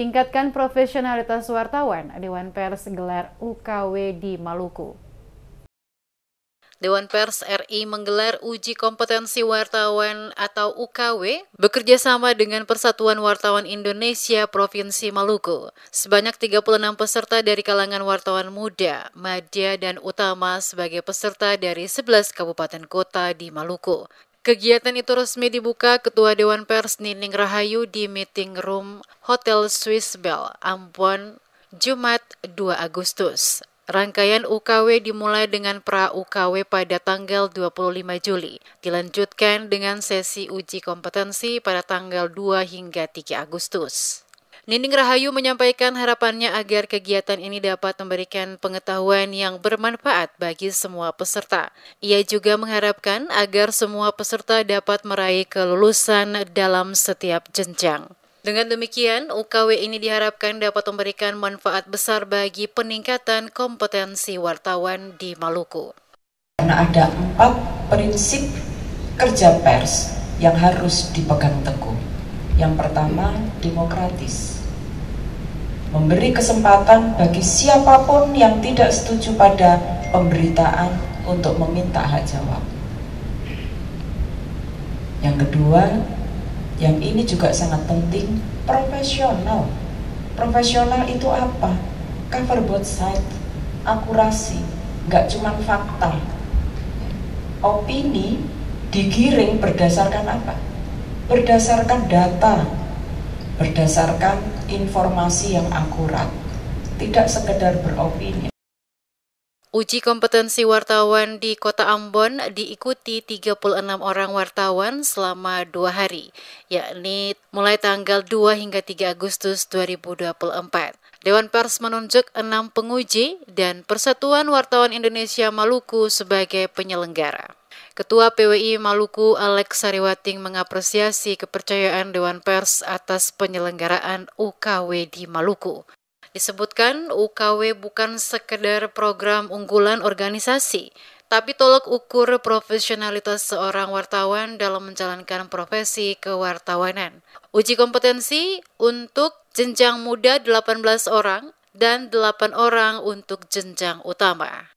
Tingkatkan profesionalitas wartawan, Dewan Pers gelar UKW di Maluku. Dewan Pers RI menggelar uji kompetensi wartawan atau UKW bekerjasama dengan Persatuan Wartawan Indonesia Provinsi Maluku. Sebanyak 36 peserta dari kalangan wartawan muda, madya, dan utama sebagai peserta dari 11 kabupaten kota di Maluku. Kegiatan itu resmi dibuka Ketua Dewan Pers Nining Rahayu di Meeting Room Hotel Swiss Bell, Ambon, Jumat 2 Agustus. Rangkaian UKW dimulai dengan pra-UKW pada tanggal 25 Juli, dilanjutkan dengan sesi uji kompetensi pada tanggal 2 hingga 3 Agustus. Nining Rahayu menyampaikan harapannya agar kegiatan ini dapat memberikan pengetahuan yang bermanfaat bagi semua peserta. Ia juga mengharapkan agar semua peserta dapat meraih kelulusan dalam setiap jenjang. Dengan demikian, UKW ini diharapkan dapat memberikan manfaat besar bagi peningkatan kompetensi wartawan di Maluku. Karena ada 4 prinsip kerja pers yang harus dipegang teguh. Yang pertama, demokratis. Memberi kesempatan bagi siapapun yang tidak setuju pada pemberitaan untuk meminta hak jawab. Yang kedua, yang ini juga sangat penting, profesional. Profesional itu apa? Cover both side, akurasi, nggak cuma fakta. Opini digiring berdasarkan apa? Berdasarkan data, berdasarkan informasi yang akurat, tidak sekedar beropini. Uji kompetensi wartawan di Kota Ambon diikuti 36 orang wartawan selama 2 hari, yakni mulai tanggal 2 hingga 3 Agustus 2024. Dewan Pers menunjuk 6 penguji dan Persatuan Wartawan Indonesia Maluku sebagai penyelenggara. Ketua PWI Maluku Alex Sariwating mengapresiasi kepercayaan Dewan Pers atas penyelenggaraan UKW di Maluku. Disebutkan UKW bukan sekedar program unggulan organisasi, tapi tolak ukur profesionalitas seorang wartawan dalam menjalankan profesi kewartawanan. Uji kompetensi untuk jenjang muda 18 orang dan 8 orang untuk jenjang utama.